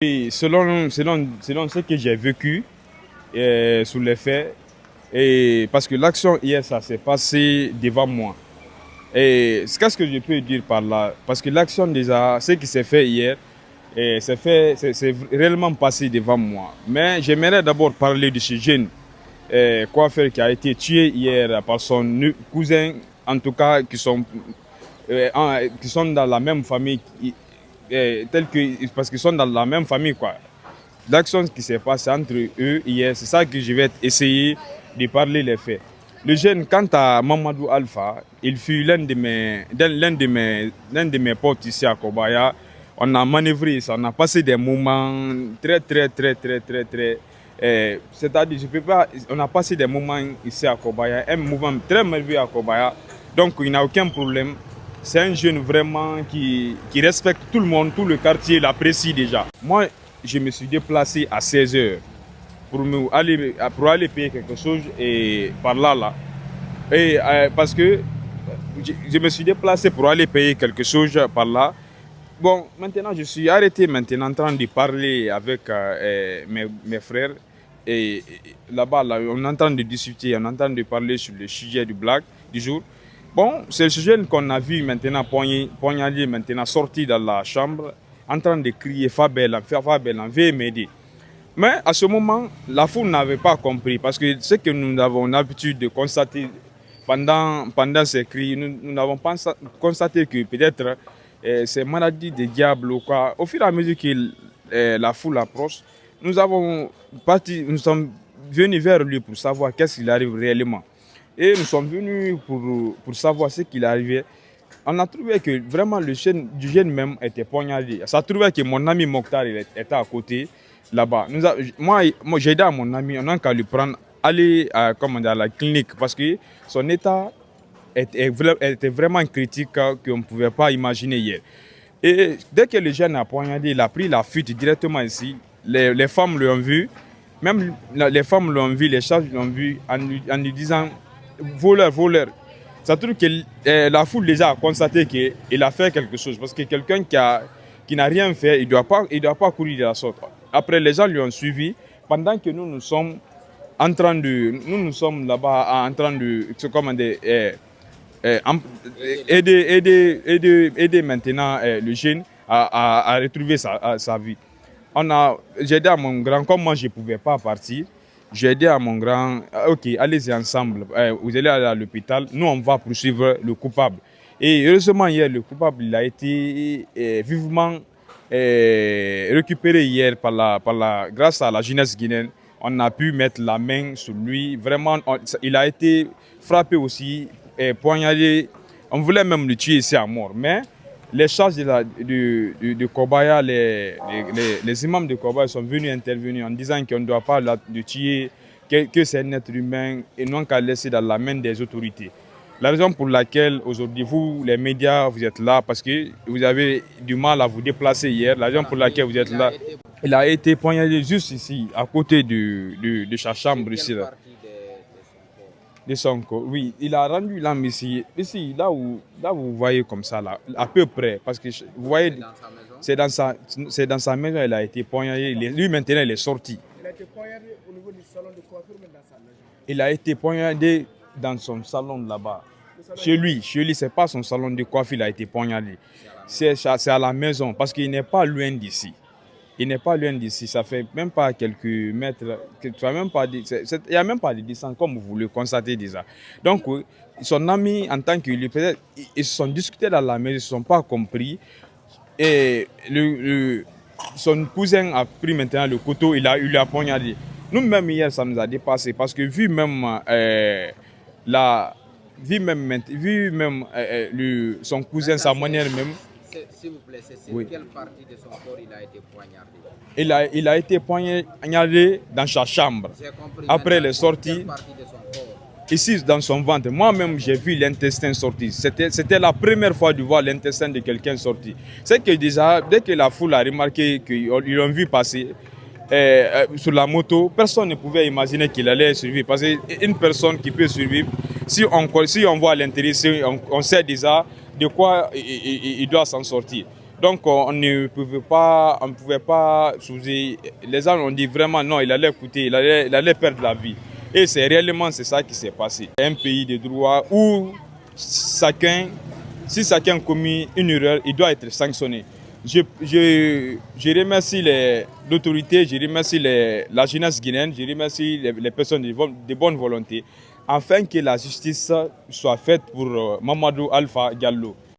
Et selon ce que j'ai vécu sous les faits, et parce que l'action hier, ça s'est passé devant moi. Et qu'est-ce que je peux dire par là? Parce que l'action déjà, ce qui s'est fait hier, c'est réellement passé devant moi. Mais j'aimerais d'abord parler de ce jeune coiffeur qui a été tué hier par son cousin, en tout cas, qui sont dans la même famille, parce qu'ils sont dans la même famille, quoi. L'action qui s'est passée entre eux hier, c'est ça que je vais essayer de parler les faits. Le jeune, quant à Mamadou Alpha, il fut l'un de mes potes ici à Kobaya. On a manœuvré ça, on a passé des moments très. C'est-à-dire, je peux pas, on a passé des moments ici à Kobaya, un mouvement très merveilleux à Kobaya. Donc, il n'y a aucun problème. C'est un jeune vraiment qui respecte tout le monde, tout le quartier l'apprécie déjà. Moi, je me suis déplacé à 16 heures pour aller payer quelque chose et par là. Et parce que je me suis déplacé pour aller payer quelque chose par là. Bon, maintenant je suis arrêté maintenant en train de parler avec mes frères. Là-bas, on est en train de discuter, on est en train de parler sur le sujet du blague du jour. Bon, c'est le sujet qu'on a vu maintenant poignardé, maintenant sorti dans la chambre, en train de crier Fabel, veuillez m'aider. Mais à ce moment, la foule n'avait pas compris parce que ce que nous avons l'habitude de constater pendant ces cris, nous n'avons pas constaté que peut-être ces maladies des diables ou quoi. Au fur et à mesure que la foule approche, nous sommes venus vers lui pour savoir qu'est-ce qu'il arrive réellement. Et nous sommes venus pour savoir ce qu'il arrivait. On a trouvé que vraiment le jeune même était poignardé. Ça a trouvé que mon ami Mokhtar était à côté, là-bas. Moi j'ai dit à mon ami, on n'a qu'à lui prendre, aller à la clinique parce que son état était vraiment critique qu'on ne pouvait pas imaginer hier. Et dès que le jeune a poignardé, il a pris la fuite directement ici. Les femmes l'ont vu, même les femmes l'ont vu, les charges l'ont vu en lui disant voleur. Ça trouve que la foule déjà a constaté qu'il a fait quelque chose. Parce que quelqu'un qui n'a rien fait, il ne doit pas courir de la sorte. Après, les gens lui ont suivi pendant que nous sommes là-bas en train de aider maintenant le jeune à retrouver sa vie. J'ai dit à mon grand, comme moi je ne pouvais pas partir, j'ai dit à mon grand, ok, allez-y ensemble, vous allez aller à l'hôpital, nous on va poursuivre le coupable. Et heureusement hier, le coupable il a été vivement récupéré hier grâce à la jeunesse guinéenne. On a pu mettre la main sur lui. Vraiment, il a été frappé aussi, poignardé. On voulait même le tuer ici à mort. Mais les charges de Kobaya, les imams de Kobaya sont venus intervenir en disant qu'on ne doit pas le tuer, que c'est un être humain et non qu'à laisser dans la main des autorités. La raison pour laquelle aujourd'hui, vous, les médias, vous êtes là, parce que vous avez du mal à vous déplacer hier. La raison pour laquelle vous êtes là, il a été poignardé juste ici, à côté de sa chambre ici. Là. De son corps, oui. Il a rendu l'âme ici, là où vous voyez comme ça, là, à peu près. Parce que vous voyez, c'est dans sa maison, il a été poignardé. Lui, maintenant, il est sorti. Il a été poignardé au niveau du salon de coiffure, mais dans sa maison. Il a été poignardé dans son salon là-bas. Chez lui, c'est pas son salon de coiffure, il a été poignardé. C'est à la maison, parce qu'il n'est pas loin d'ici. Il n'est pas loin d'ici, ça fait même pas quelques mètres, il n'y a même pas de distance, comme vous le constatez déjà. Donc, son ami, en tant que lui, peut-être, ils se sont discutés dans la maison, ils ne se sont pas compris. Et son cousin a pris maintenant le couteau, il lui a poignardé. Nous-mêmes, hier, ça nous a dépassé, parce que vu même son cousin, sa manière même. S'il vous plaît, c'est oui. Quelle partie de son corps il a été poignardé? Il a été poignardé dans sa chambre. Après les sorties, quelle partie de son corps? Ici dans son ventre. Moi-même, j'ai vu l'intestin sortir. C'était la première fois de voir l'intestin de quelqu'un sortir. C'est que déjà, dès que la foule a remarqué qu'ils l'ont vu passer, sur la moto, personne ne pouvait imaginer qu'il allait survivre. Parce qu'une personne qui peut survivre, si on voit à l'intérieur, on sait déjà de quoi il doit s'en sortir. Donc on ne pouvait pas soulever. Les gens ont dit vraiment non, il allait coûter, il allait perdre la vie. Et c'est réellement ça qui s'est passé. Un pays de droit où si chacun a commis une erreur, il doit être sanctionné. Je remercie l'autorité, je remercie la jeunesse guinéenne, je remercie les personnes de bonne volonté, afin que la justice soit faite pour Mamadou Alpha Diallo.